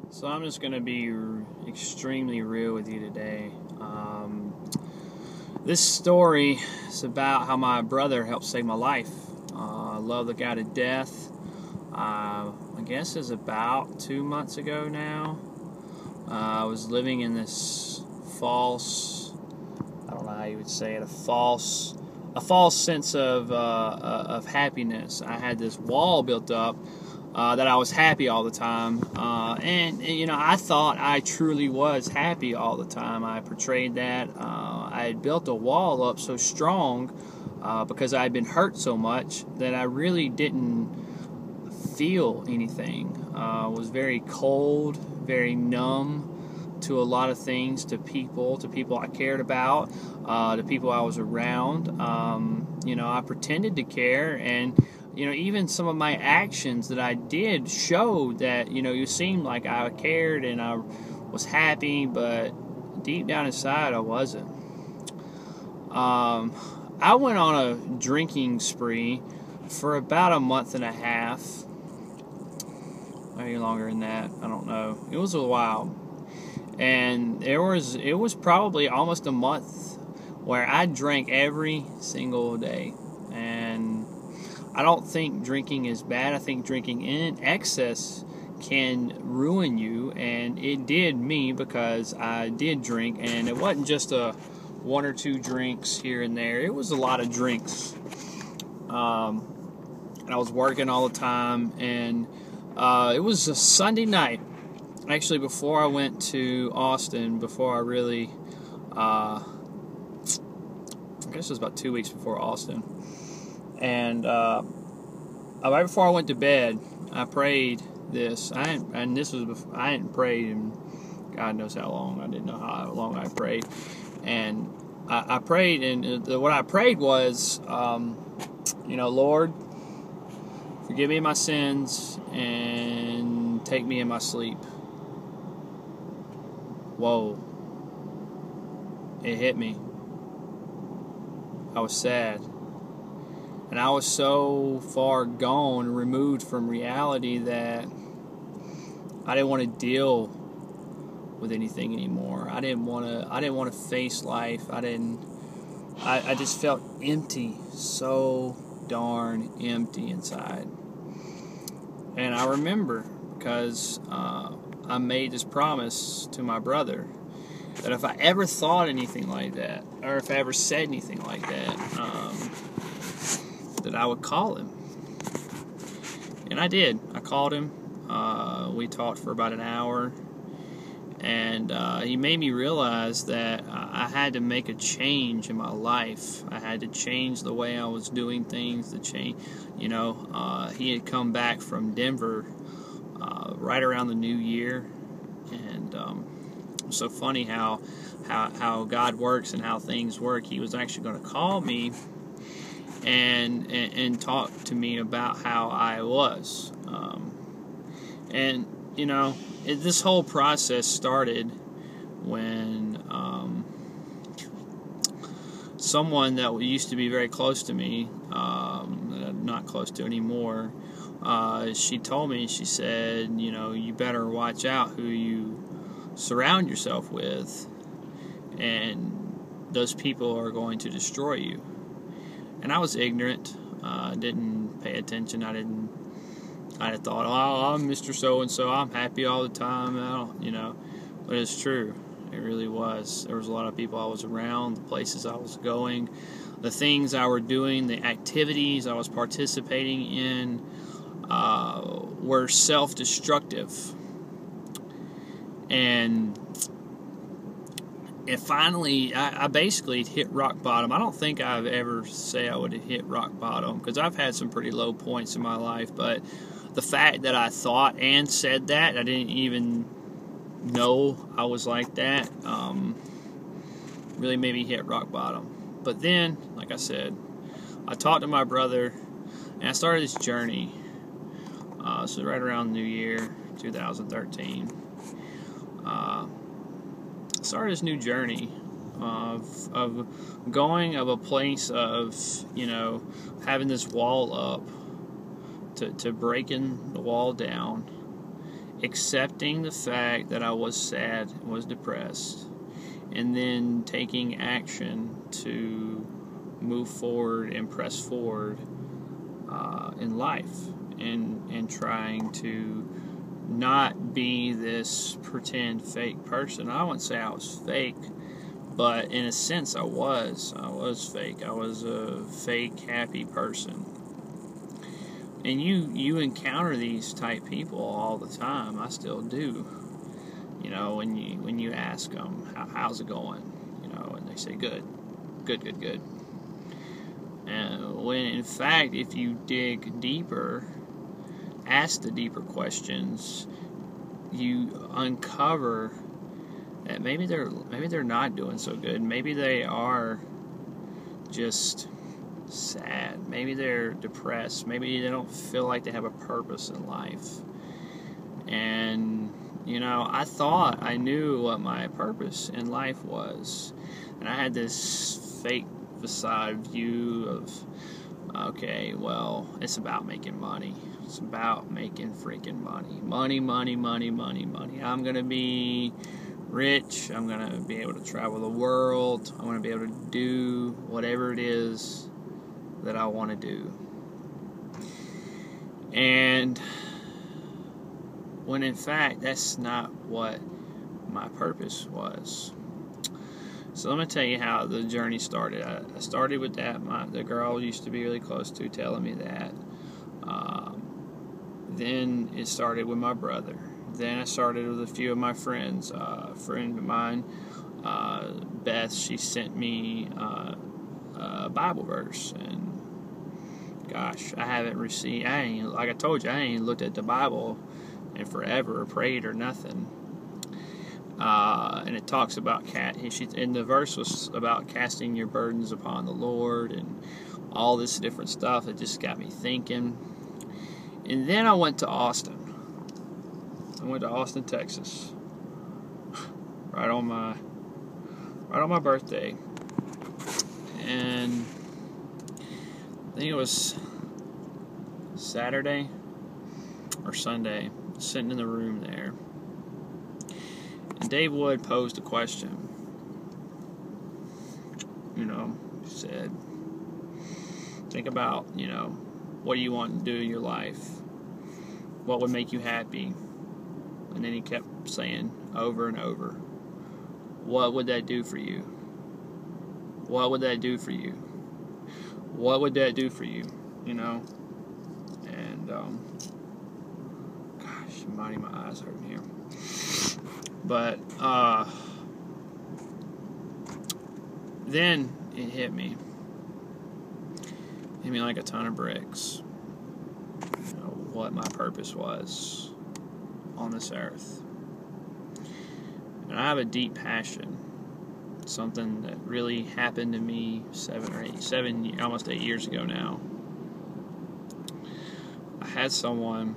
So I'm just going to be extremely real with you today. This story is about how my brother helped save my life. I love the guy to death. I guess it's about 2 months ago now. I was living in this false, I don't know how you would say it, a false sense of happiness. I had this wall built up that I was happy all the time, and I thought I truly was happy all the time. I portrayed that. I had built a wall up so strong because I had been hurt so much that I really didn't feel anything. Was very cold, very numb to a lot of things, to people I cared about, to people I was around. I pretended to care, and even some of my actions that I did showed that you seemed like I cared and I was happy, but deep down inside I wasn't. I went on a drinking spree for about a month and a half, maybe longer than that. I don't know. It was a while. And it was probably almost a month where I drank every single day. And I don't think drinking is bad. I think drinking in excess can ruin you, and it did me because I did drink, and it wasn't just a one or two drinks here and there. It was a lot of drinks. And I was working all the time, and it was a Sunday night. Actually, before I went to Austin, before I really, I guess it was about 2 weeks before Austin, and right before I went to bed, I prayed this. I hadn't prayed in God knows how long. I didn't know how long I prayed, and I prayed, and what I prayed was, Lord, forgive me my sins and take me in my sleep. Whoa. It hit me. I was sad. And I was so far gone, removed from reality, that I didn't want to deal with anything anymore. I didn't want to face life. I just felt empty, so darn empty inside. And I remember because I made this promise to my brother that if I ever thought anything like that, or if I ever said anything like that, that I would call him. And I did. I called him. We talked for about an hour, and he made me realize that I had to make a change in my life. I had to change the way I was doing things. He had come back from Denver right around the new year, and it's so funny how God works and how things work. He was actually going to call me and talk to me about how I was, this whole process started when someone that used to be very close to me, that I'm not close to anymore, she told me, she said, you better watch out who you surround yourself with, and those people are going to destroy you. And I was ignorant. Didn't pay attention. I had thought, oh, I'm Mr. So-and-so. I'm happy all the time. But it's true. It really was. There was a lot of people I was around, the places I was going, the things I were doing, the activities I was participating in were self-destructive. And finally, I basically hit rock bottom. I don't think I've ever say I would have hit rock bottom, because I've had some pretty low points in my life, but the fact that I thought and said that, I didn't even know I was like that, really made me hit rock bottom. But then, like I said, I talked to my brother, and I started this journey. So right around New Year, 2013. Started this new journey of going of a place of having this wall up to breaking the wall down accepting the fact that I was sad, was depressed, and then taking action to move forward and press forward in life, and trying to not be this pretend fake person. I wouldn't say I was fake, but in a sense I was fake. I was a fake happy person. And you encounter these type people all the time. I still do. You know, when you ask them how's it going, you know, and they say good. And when in fact, if you dig deeper, ask the deeper questions, you uncover that maybe they're not doing so good. Maybe they are just sad. Maybe they're depressed. Maybe they don't feel like they have a purpose in life. And you know, I thought I knew what my purpose in life was, and I had this fake facade view of, okay, well, it's about making money. It's about making freaking money. Money. I'm going to be rich. I'm going to be able to travel the world. I'm going to be able to do whatever it is that I want to do. And when in fact, that's not what my purpose was. So let me tell you how the journey started. I started with that. The girl I used to be really close to telling me that. Then it started with my brother. Then I started with a few of my friends. A friend of mine, Beth, she sent me a Bible verse. And gosh, I haven't received, like I told you, I ain't looked at the Bible in forever or prayed or nothing. And it talks about and the verse was about casting your burdens upon the Lord and all this different stuff. It just got me thinking. And then I went to Austin. I went to Austin, Texas, right on my birthday. And I think it was Saturday or Sunday, sitting in the room there. And Dave Wood posed a question. You know, he said, think about, you know, what do you want to do in your life? What would make you happy? And then he kept saying over and over, what would that do for you? What would that do for you? What would that do for you? You know? And, gosh, my eyes hurting here. But, then it hit me. Hit me like a ton of bricks. You know, what my purpose was on this earth. And I have a deep passion. Something that really happened to me almost 8 years ago now. I had someone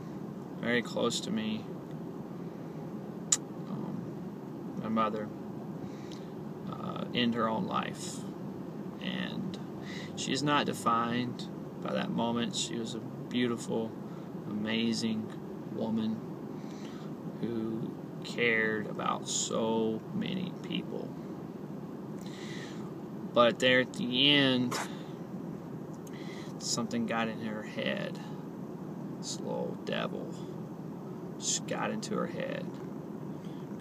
very close to me, my mother, end her own life. And she's not defined by that moment. She was a beautiful, amazing woman who cared about so many people. But there at the end, something got in her head. This little devil just got into her head,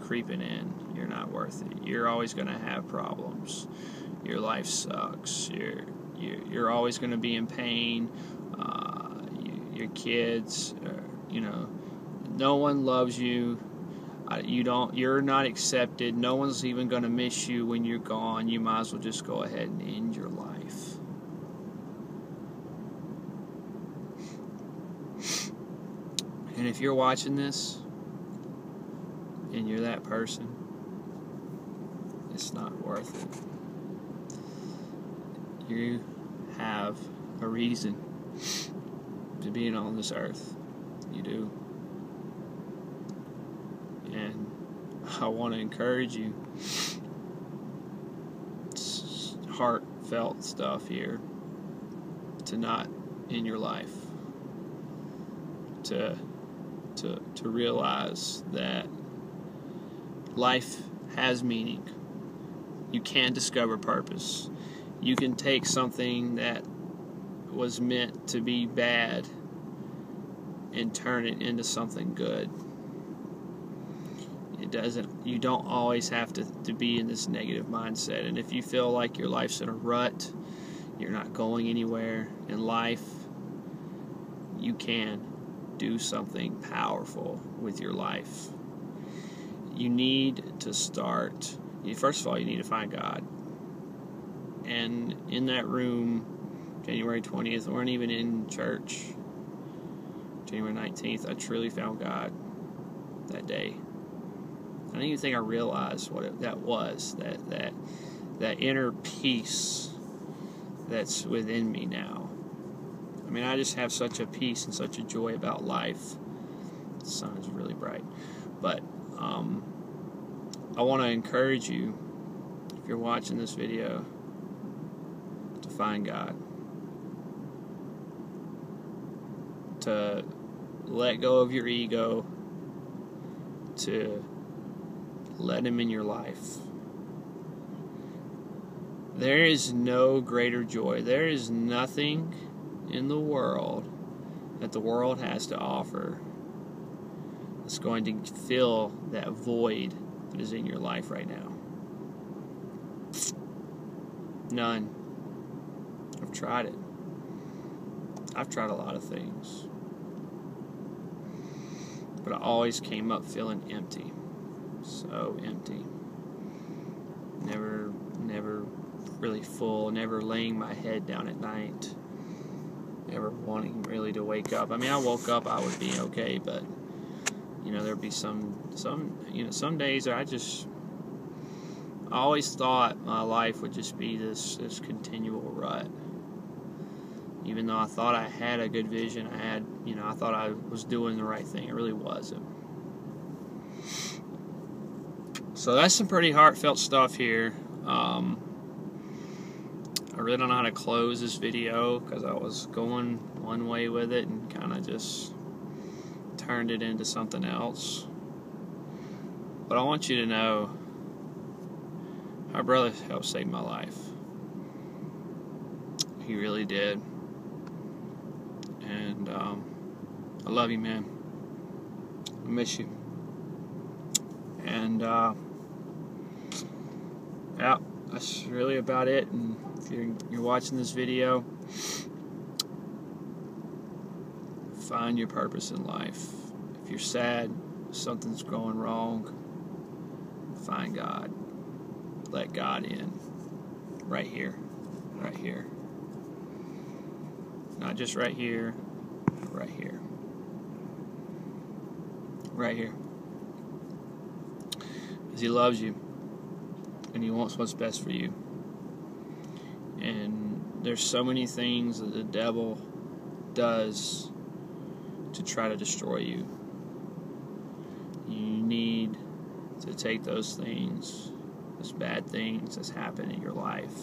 creeping in. You're not worth it. You're always going to have problems. Your life sucks. You're always going to be in pain. Your kids, you know, no one loves you. You're not accepted. No one's even going to miss you when you're gone. You might as well just go ahead and end your life. And if you're watching this and you're that person, it's not worth it. You have a reason to be on this earth. You do. And I want to encourage you. It's heartfelt stuff here. To not end your life. To to realize that life has meaning. You can discover purpose. You can take something that was meant to be bad and turn it into something good. You don't always have to be in this negative mindset. And if you feel like your life's in a rut, you're not going anywhere in life, you can do something powerful with your life. You need to start, first of all, you need to find God. And in that room, January 20th, we weren't even in church. January 19th, I truly found God that day. I don't even think I realized what that was, that inner peace that's within me now. I mean, I just have such a peace and such a joy about life. The sun is really bright. But I want to encourage you, if you're watching this video, to find God. To let go of your ego. To let Him in your life. There is no greater joy. There is nothing in the world that the world has to offer that's going to fill that void that is in your life right now. None. I've tried it. I've tried a lot of things. But I always came up feeling empty. So empty. Never really full. Never laying my head down at night. Never wanting really to wake up. I mean, I woke up, I would be okay, but there'd be some days I always thought my life would just be this continual rut. Even though I thought I had a good vision, I thought I was doing the right thing. It really wasn't. So that's some pretty heartfelt stuff here. I really don't know how to close this video because I was going one way with it and kind of just turned it into something else. But I want you to know my brother helped save my life. He really did. And I love you, man. I miss you. And yeah, that's really about it. And if you're watching this video, find your purpose in life. If you're sad, something's going wrong, find God. Let God in. Right here. Right here. Not just right here, but right here. Right here. Because He loves you. And He wants what's best for you. And there's so many things that the devil does to try to destroy you. You need to take those things, those bad things that's happened in your life,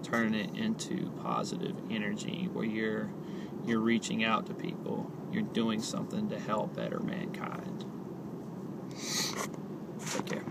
turn it into positive energy where you're reaching out to people. You're doing something to help better mankind. Take care.